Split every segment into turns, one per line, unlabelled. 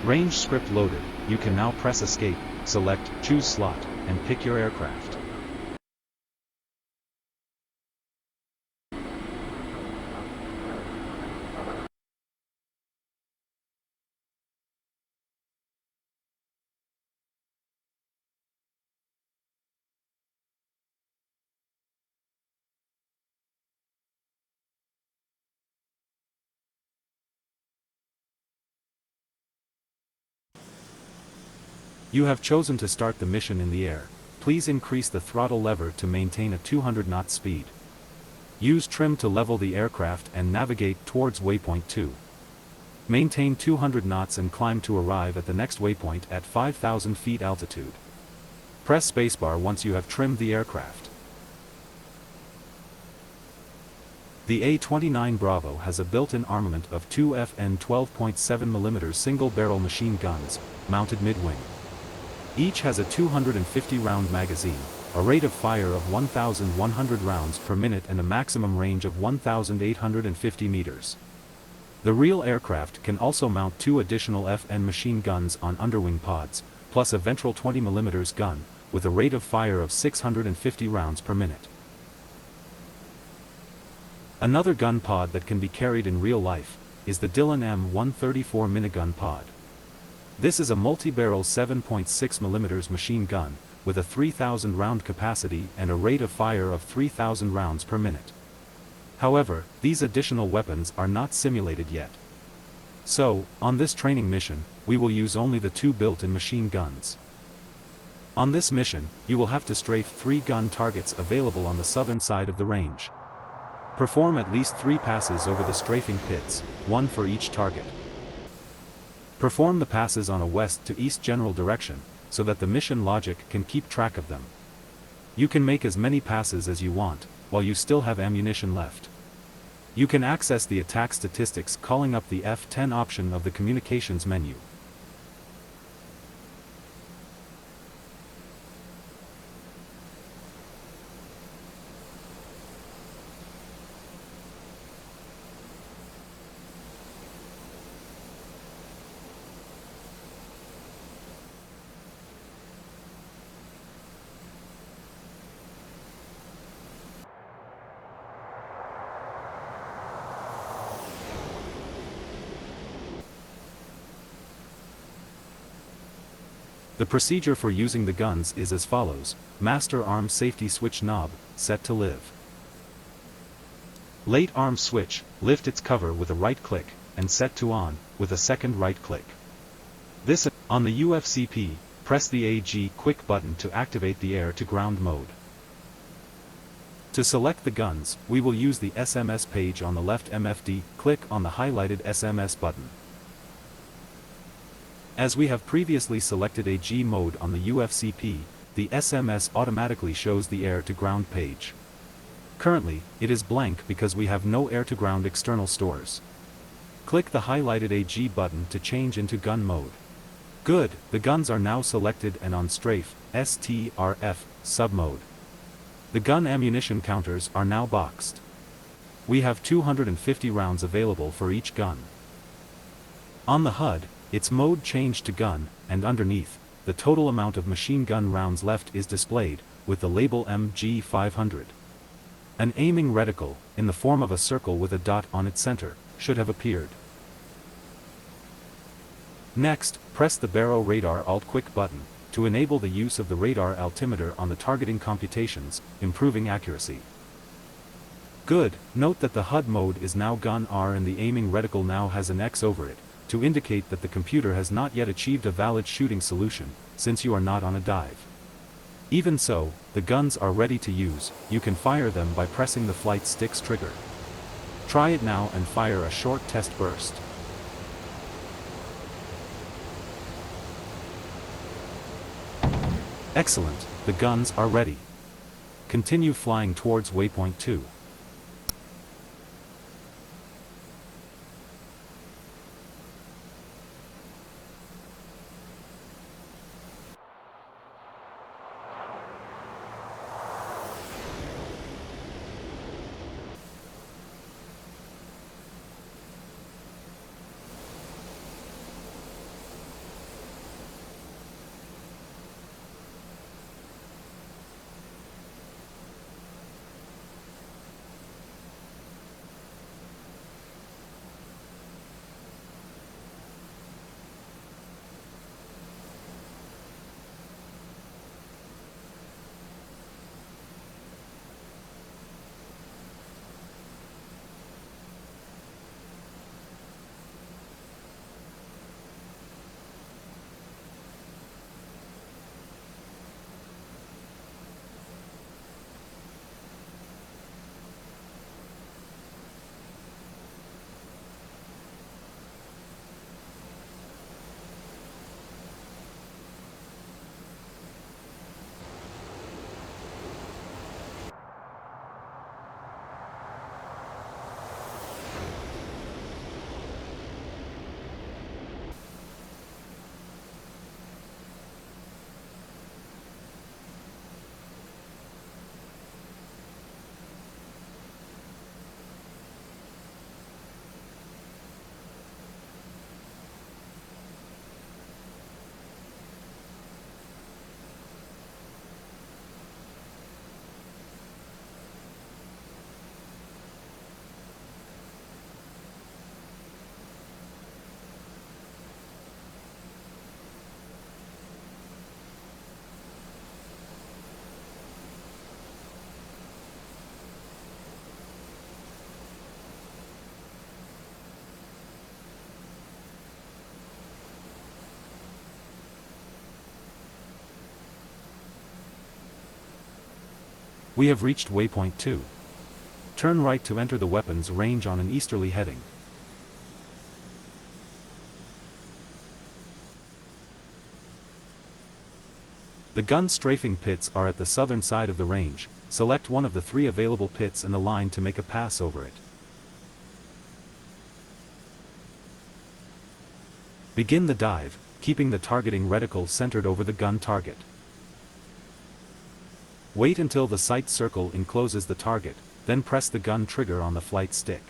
Range script loaded. You can now press escape, select, choose slot, and pick your aircraft. You have chosen to start the mission in the air. Please increase the throttle lever to maintain a 200 knot speed. Use trim to level the aircraft and navigate towards waypoint 2. Maintain 200 knots and climb to arrive at the next waypoint at 5,000 feet altitude. Press spacebar once you have trimmed the aircraft. The A-29 Bravo has a built-in armament of two FN 12.7mm single-barrel machine guns, mounted mid-wing. Each has a 250-round magazine, a rate of fire of 1,100 rounds per minute and a maximum range of 1,850 meters. The real aircraft can also mount two additional FN machine guns on underwing pods, plus a ventral 20mm gun, with a rate of fire of 650 rounds per minute. Another gun pod that can be carried in real life is the Dillon M134 minigun pod. This is a multi-barrel 7.6mm machine gun, with a 3,000 round capacity and a rate of fire of 3,000 rounds per minute. However, these additional weapons are not simulated yet. So, on this training mission, we will use only the two built-in machine guns. On this mission, you will have to strafe 3 gun targets available on the southern side of the range. Perform at least 3 passes over the strafing pits, 1 for each target. Perform the passes on a west to east general direction, so that the mission logic can keep track of them. You can make as many passes as you want, while you still have ammunition left. You can access the attack statistics calling up the F10 option of the communications menu. The procedure for using the guns is as follows: master arm safety switch knob, set to live. Late arm switch, lift its cover with a right click, and set to on, with a second right click. On the UFCP, press the AG quick button to activate the air to ground mode. To select the guns, we will use the SMS page on the left MFD, click on the highlighted SMS button. As we have previously selected AG mode on the UFCP, the SMS automatically shows the air-to-ground page. Currently, it is blank because we have no air-to-ground external stores. Click the highlighted AG button to change into gun mode. Good, the guns are now selected and on strafe, STRF, sub-mode. The gun ammunition counters are now boxed. We have 250 rounds available for each gun. On the HUD, its mode changed to gun, and underneath, the total amount of machine gun rounds left is displayed, with the label MG500. An aiming reticle, in the form of a circle with a dot on its center, should have appeared. Next, press the Baro Radar Alt-Quick button, to enable the use of the radar altimeter on the targeting computations, improving accuracy. Good, note that the HUD mode is now gun R and the aiming reticle now has an X over it, to indicate that the computer has not yet achieved a valid shooting solution, since you are not on a dive. Even so, the guns are ready to use. You can fire them by pressing the flight stick's trigger. Try it now and fire a short test burst. Excellent, the guns are ready. Continue flying towards waypoint 2. We have reached waypoint 2. Turn right to enter the weapon's range on an easterly heading. The gun strafing pits are at the southern side of the range. Select one of the 3 available pits and align to make a pass over it. Begin the dive, keeping the targeting reticle centered over the gun target. Wait until the sight circle encloses the target, then press the gun trigger on the flight stick.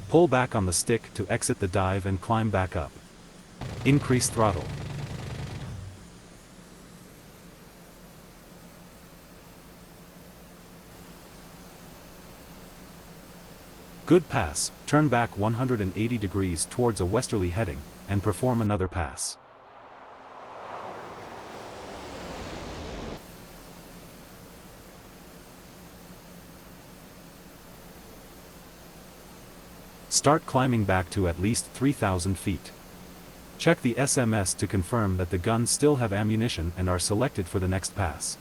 Pull back on the stick to exit the dive and climb back up. Increase throttle. Good pass. Turn back 180 degrees towards a westerly heading, and perform another pass. Start climbing back to at least 3,000 feet. Check the SMS to confirm that the guns still have ammunition and are selected for the next pass.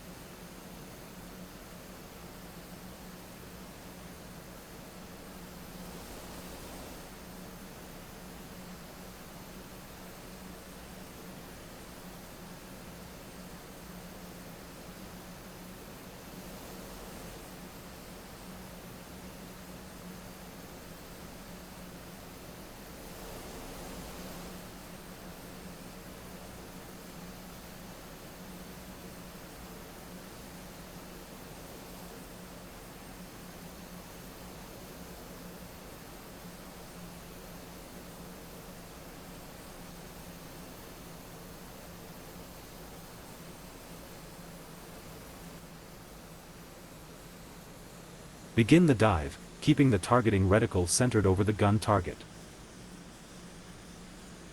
Begin the dive, keeping the targeting reticle centered over the gun target.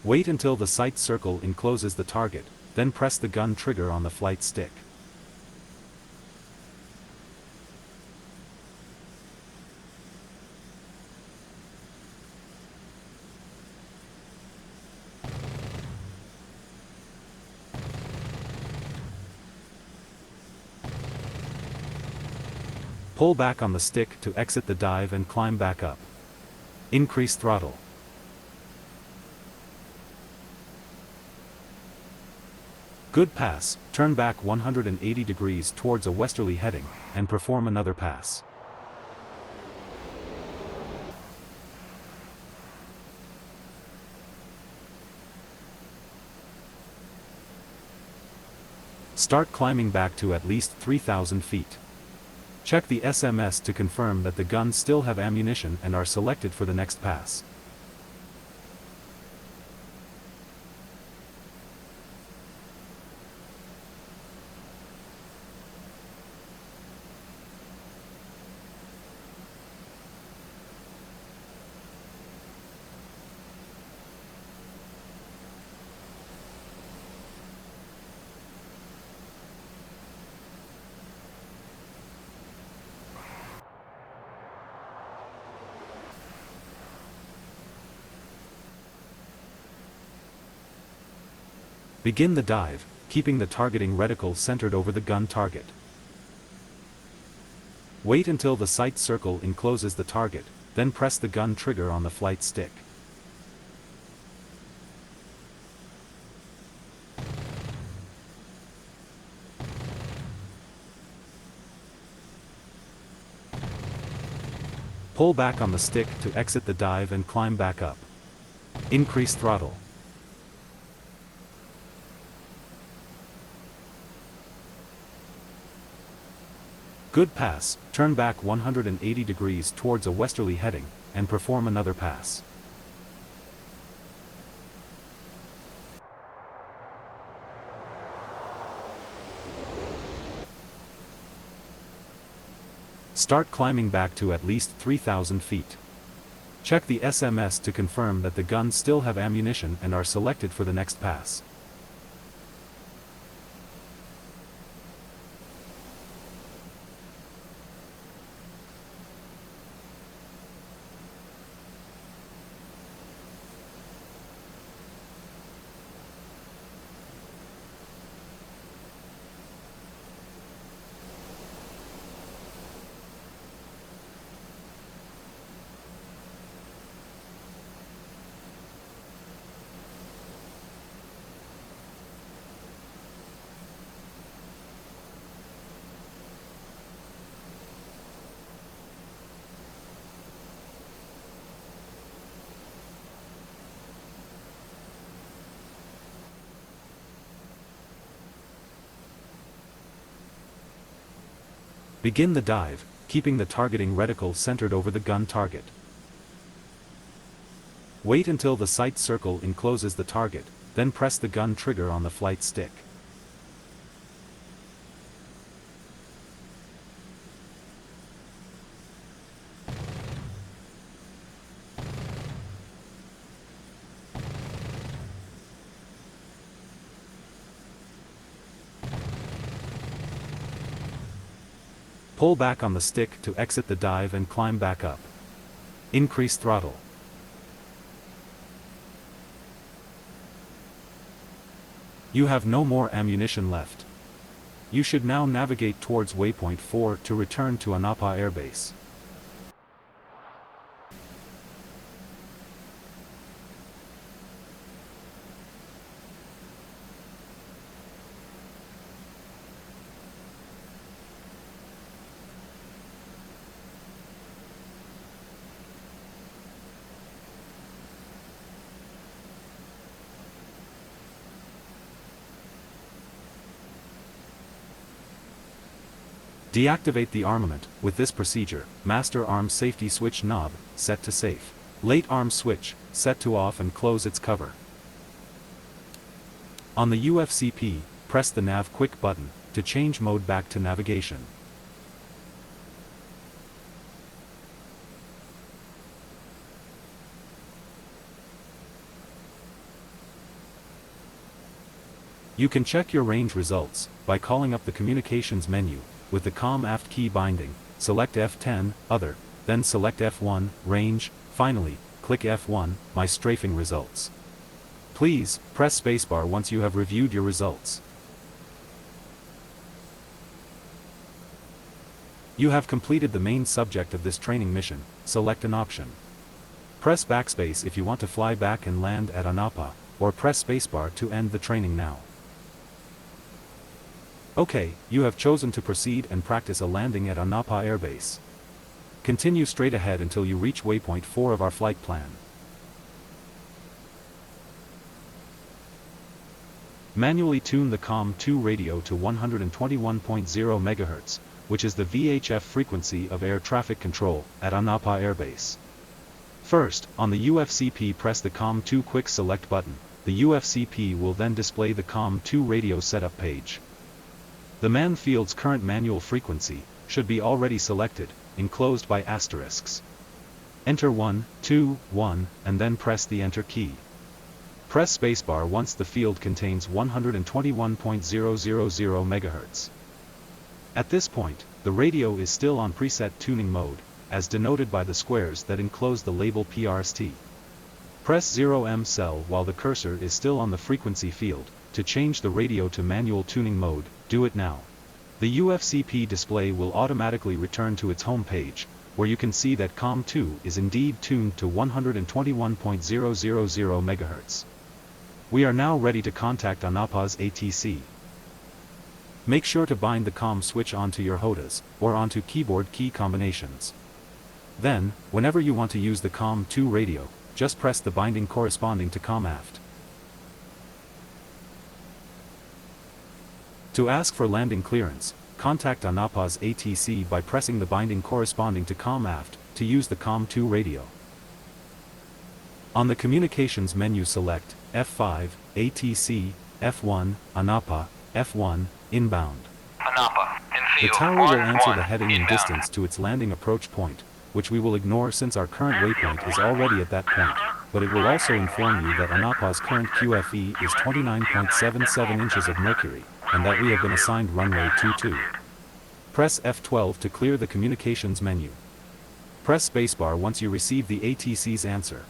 Wait until the sight circle encloses the target, then press the gun trigger on the flight stick. Pull back on the stick to exit the dive and climb back up. Increase throttle. Good pass. Turn back 180 degrees towards a westerly heading, and perform another pass. Start climbing back to at least 3,000 feet. Check the SMS to confirm that the guns still have ammunition and are selected for the next pass. Begin the dive, keeping the targeting reticle centered over the gun target. Wait until the sight circle encloses the target, then press the gun trigger on the flight stick. Pull back on the stick to exit the dive and climb back up. Increase throttle. Good pass. Turn back 180 degrees towards a westerly heading, and perform another pass. Start climbing back to at least 3,000 feet. Check the SMS to confirm that the guns still have ammunition and are selected for the next pass. Begin the dive, keeping the targeting reticle centered over the gun target. Wait until the sight circle encloses the target, then press the gun trigger on the flight stick. Pull back on the stick to exit the dive and climb back up. Increase throttle. You have no more ammunition left. You should now navigate towards waypoint 4 to return to Anapa Air Base. Deactivate the armament. With this procedure, master arm safety switch knob, set to safe. Late arm switch, set to off and close its cover. On the UFCP, press the nav quick button, to change mode back to navigation. You can check your range results, by calling up the communications menu. With the COM aft key binding, select F10, Other, then select F1, Range, finally, click F1, My Strafing Results. Please, press spacebar once you have reviewed your results. You have completed the main subject of this training mission, select an option. Press backspace if you want to fly back and land at Anapa, or press spacebar to end the training now. Okay, you have chosen to proceed and practice a landing at Anapa Air Base. Continue straight ahead until you reach waypoint 4 of our flight plan. Manually tune the COM-2 radio to 121.0 MHz, which is the VHF frequency of air traffic control, at Anapa Air Base. First, on the UFCP press the COM-2 quick select button. The UFCP will then display the COM-2 radio setup page. The man field's current manual frequency should be already selected, enclosed by asterisks. Enter 1, 2, 1, and then press the Enter key. Press spacebar once the field contains 121.000 MHz. At this point, the radio is still on preset tuning mode, as denoted by the squares that enclose the label PRST. Press 0M cell while the cursor is still on the frequency field. To change the radio to manual tuning mode, do it now. The UFCP display will automatically return to its home page, where you can see that COM-2 is indeed tuned to 121.000 MHz. We are now ready to contact Anapa's ATC. Make sure to bind the COM switch onto your HOTAs, or onto keyboard key combinations. Then, whenever you want to use the COM-2 radio, just press the binding corresponding to COM aft. To ask for landing clearance, contact Anapa's ATC by pressing the binding corresponding to COM aft, to use the COM-2 radio. On the communications menu select, F5, ATC, F1, Anapa, F1, inbound.
Anapa,
The tower will answer the heading and distance to its landing approach point, which we will ignore since our current waypoint is already at that point, but it will also inform you that Anapa's current QFE is 29.77 inches of mercury, and that we have been assigned runway 22. Press F12 to clear the communications menu. Press spacebar once you receive the ATC's answer.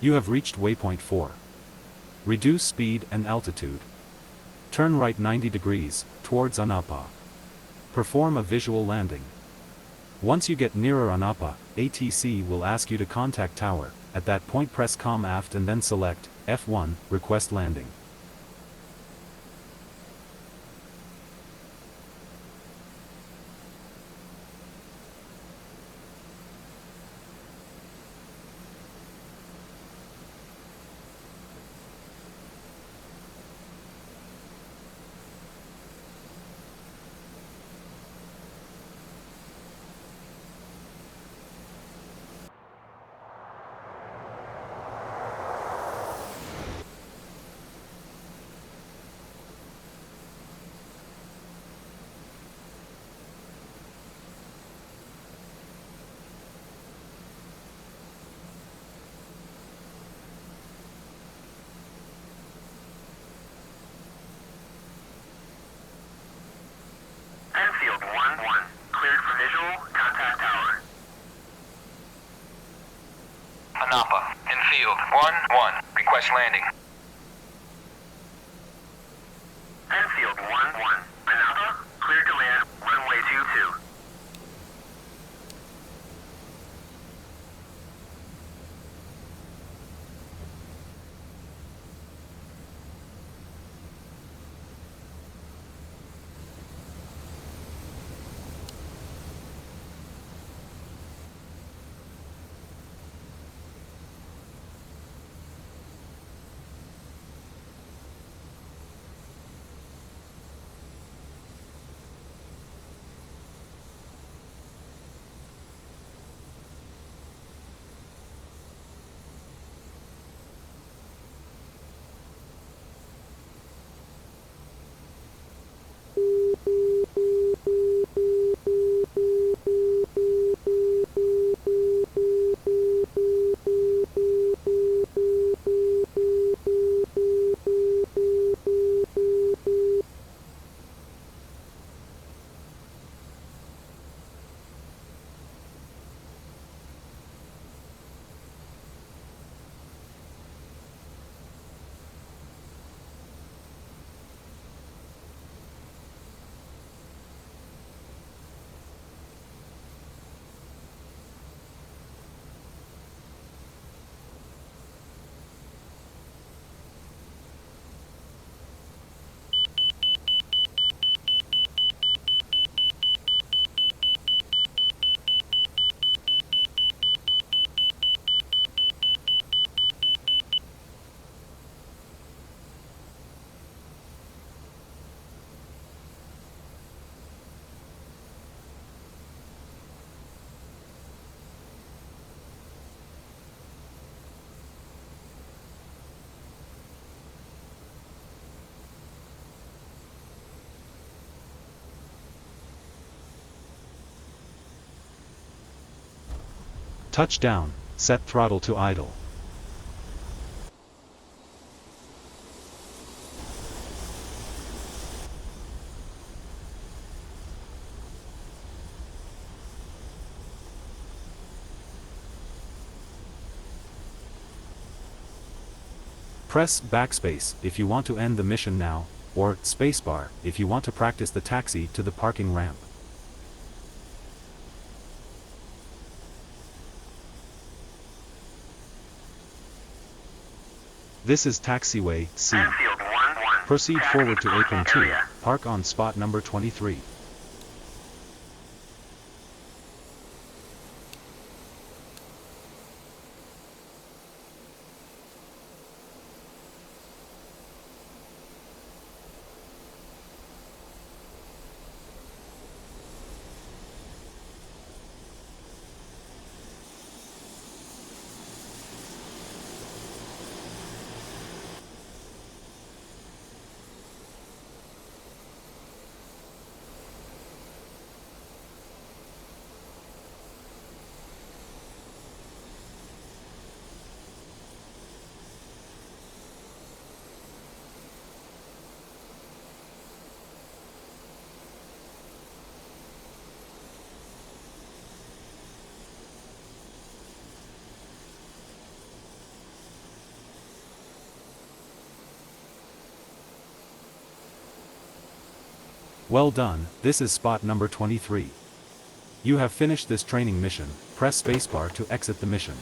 You have reached waypoint 4. Reduce speed and altitude. Turn right 90 degrees, towards Anapa. Perform a visual landing. Once you get nearer Anapa, ATC will ask you to contact tower. At that point press COM aft and then select F1, request landing.
Enfield 1-1, cleared for visual, contact tower.
Anapa, Enfield 1-1, request landing.
Enfield 1-1, Anapa, cleared to land, runway 22.
Touchdown, set throttle to idle. Press backspace if you want to end the mission now, or spacebar if you want to practice the taxi to the parking ramp. This is taxiway C.
Enfield 1-1.
Proceed forward to
Taxi
apron
parking
2,
area.
park on spot number 23. Well done, this is spot number 23. You have finished this training mission, press spacebar to exit the mission.